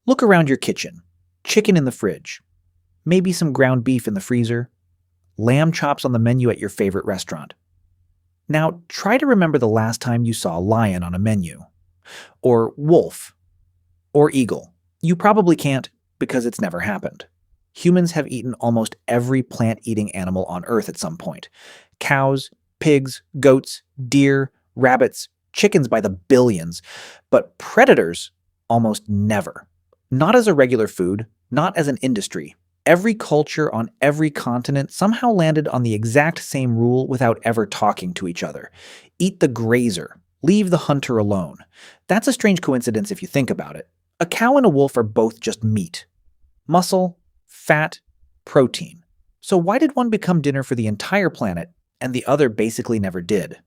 Look around your kitchen. Chicken in the fridge. Maybe some ground beef in the freezer. Lamb chops on the menu at your favorite restaurant. Now, try to remember the last time you saw a lion on a menu. Or wolf. Or eagle. You probably can't because it's never happened. Humans have eaten almost every plant-eating animal on Earth at some point. Cows, pigs, goats, deer, rabbits, chickens by the billions. But predators, almost never. Not as a regular food, not as an industry. Every culture on every continent somehow landed on the exact same rule without ever talking to each other. Eat the grazer. Leave the hunter alone. That's a strange coincidence if you think about it. A cow and a wolf are both just meat. Muscle, fat, protein. So why did one become dinner for the entire planet and the other basically never did?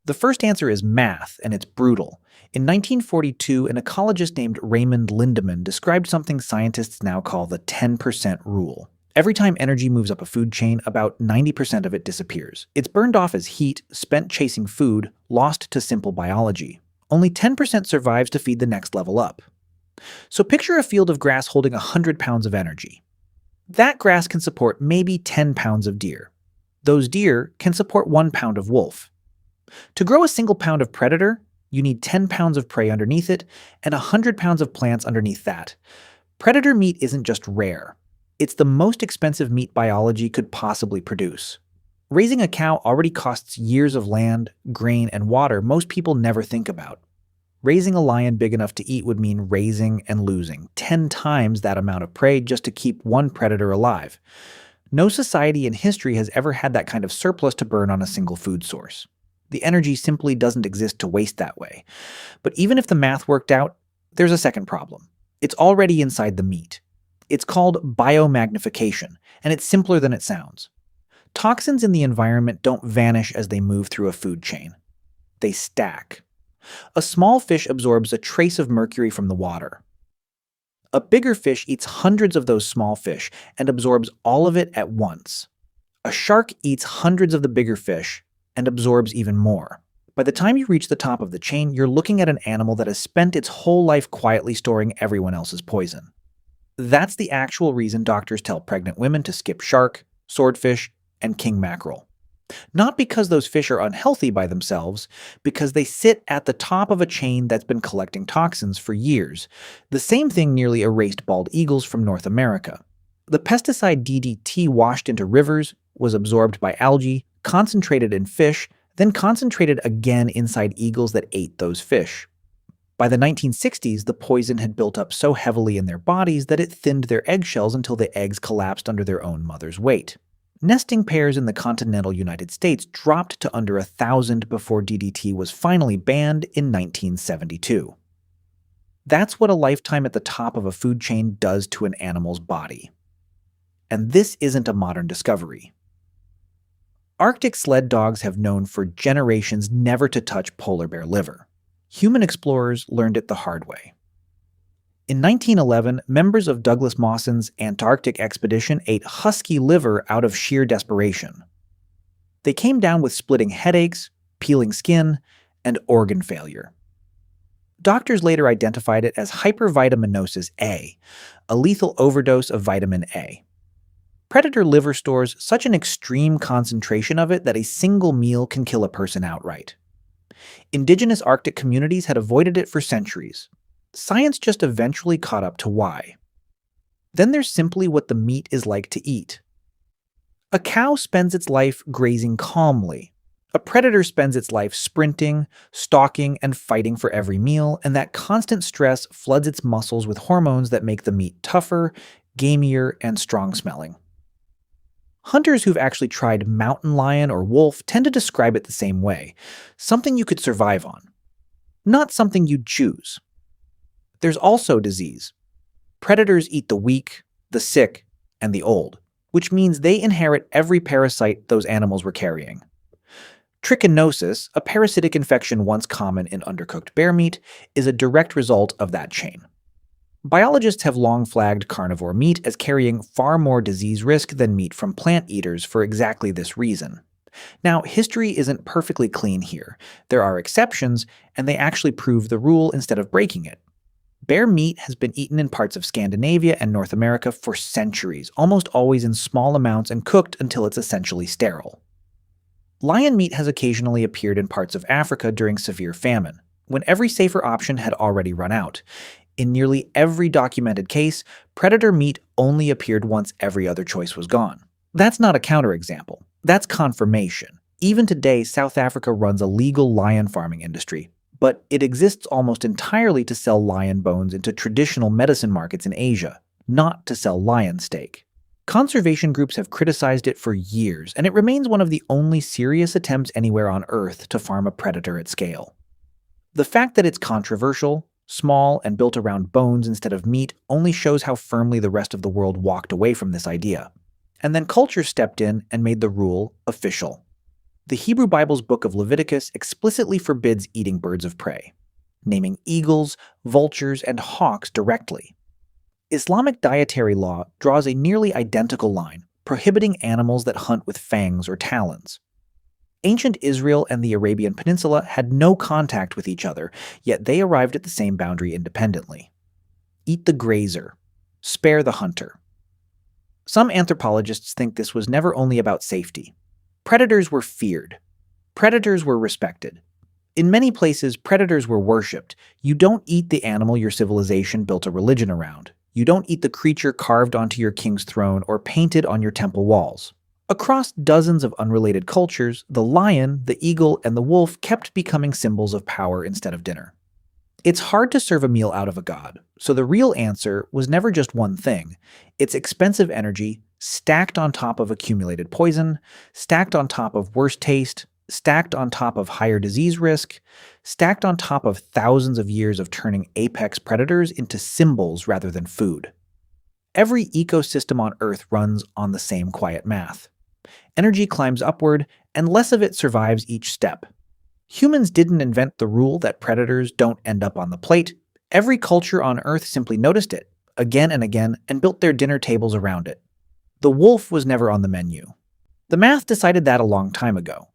The first answer is math, and it's brutal. In 1942, an ecologist named Raymond Lindemann described something scientists now call the 10% rule. Every time energy moves up a food chain, about 90% of it disappears. It's burned off as heat, spent chasing food, lost to simple biology. Only 10% survives to feed the next level up. So picture a field of grass holding 100 pounds of energy. That grass can support maybe 10 pounds of deer. Those deer can support 1 pound of wolf. To grow a single pound of predator, you need 10 pounds of prey underneath it and 100 pounds of plants underneath that. Predator meat isn't just rare. It's the most expensive meat biology could possibly produce. Raising a cow already costs years of land, grain, and water most people never think about. Raising a lion big enough to eat would mean raising and losing 10 times that amount of prey just to keep one predator alive. No society in history has ever had that kind of surplus to burn on a single food source. The energy simply doesn't exist to waste that way. But even if the math worked out, there's a second problem. It's already inside the meat. It's called biomagnification, and it's simpler than it sounds. Toxins in the environment don't vanish as they move through a food chain. They stack. A small fish absorbs a trace of mercury from the water. A bigger fish eats hundreds of those small fish and absorbs all of it at once. A shark eats hundreds of the bigger fish and absorbs even more. By the time you reach the top of the chain, you're looking at an animal that has spent its whole life quietly storing everyone else's poison. That's the actual reason doctors tell pregnant women to skip shark, swordfish, and king mackerel. Not because those fish are unhealthy by themselves, because they sit at the top of a chain that's been collecting toxins for years. The same thing nearly erased bald eagles from North America. The pesticide DDT washed into rivers, was absorbed by algae, concentrated in fish, then concentrated again inside eagles that ate those fish. By the 1960s, the poison had built up so heavily in their bodies that it thinned their eggshells until the eggs collapsed under their own mother's weight. Nesting pairs in the continental United States dropped to under 1,000 before DDT was finally banned in 1972. That's what a lifetime at the top of a food chain does to an animal's body. And this isn't a modern discovery. Arctic sled dogs have known for generations never to touch polar bear liver. Human explorers learned it the hard way. In 1911, members of Douglas Mawson's Antarctic expedition ate husky liver out of sheer desperation. They came down with splitting headaches, peeling skin, and organ failure. Doctors later identified it as hypervitaminosis A, a lethal overdose of vitamin A. Predator liver stores such an extreme concentration of it that a single meal can kill a person outright. Indigenous Arctic communities had avoided it for centuries. Science just eventually caught up to why. Then there's simply what the meat is like to eat. A cow spends its life grazing calmly. A predator spends its life sprinting, stalking, and fighting for every meal, and that constant stress floods its muscles with hormones that make the meat tougher, gamier, and strong-smelling. Hunters who've actually tried mountain lion or wolf tend to describe it the same way, something you could survive on, not something you'd choose. There's also disease. Predators eat the weak, the sick, and the old, which means they inherit every parasite those animals were carrying. Trichinosis, a parasitic infection once common in undercooked bear meat, is a direct result of that chain. Biologists have long flagged carnivore meat as carrying far more disease risk than meat from plant eaters for exactly this reason. Now, history isn't perfectly clean here. There are exceptions, and they actually prove the rule instead of breaking it. Bear meat has been eaten in parts of Scandinavia and North America for centuries, almost always in small amounts and cooked until it's essentially sterile. Lion meat has occasionally appeared in parts of Africa during severe famine, when every safer option had already run out. In nearly every documented case, predator meat only appeared once every other choice was gone. That's not a counterexample. That's confirmation. Even today, South Africa runs a legal lion farming industry, but it exists almost entirely to sell lion bones into traditional medicine markets in Asia, not to sell lion steak. Conservation groups have criticized it for years, and it remains one of the only serious attempts anywhere on Earth to farm a predator at scale. The fact that it's controversial, small, and built around bones instead of meat only shows how firmly the rest of the world walked away from this idea. And then culture stepped in and made the rule official. The Hebrew Bible's book of Leviticus explicitly forbids eating birds of prey, naming eagles, vultures, and hawks directly. Islamic dietary law draws a nearly identical line, prohibiting animals that hunt with fangs or talons. Ancient Israel and the Arabian Peninsula had no contact with each other, yet they arrived at the same boundary independently. Eat the grazer. Spare the hunter. Some anthropologists think this was never only about safety. Predators were feared. Predators were respected. In many places, predators were worshipped. You don't eat the animal your civilization built a religion around. You don't eat the creature carved onto your king's throne or painted on your temple walls. Across dozens of unrelated cultures, the lion, the eagle, and the wolf kept becoming symbols of power instead of dinner. It's hard to serve a meal out of a god, so the real answer was never just one thing. It's expensive energy, stacked on top of accumulated poison, stacked on top of worse taste, stacked on top of higher disease risk, stacked on top of thousands of years of turning apex predators into symbols rather than food. Every ecosystem on Earth runs on the same quiet math. Energy climbs upward, and less of it survives each step. Humans didn't invent the rule that predators don't end up on the plate. Every culture on Earth simply noticed it, again and again, and built their dinner tables around it. The wolf was never on the menu. The math decided that a long time ago.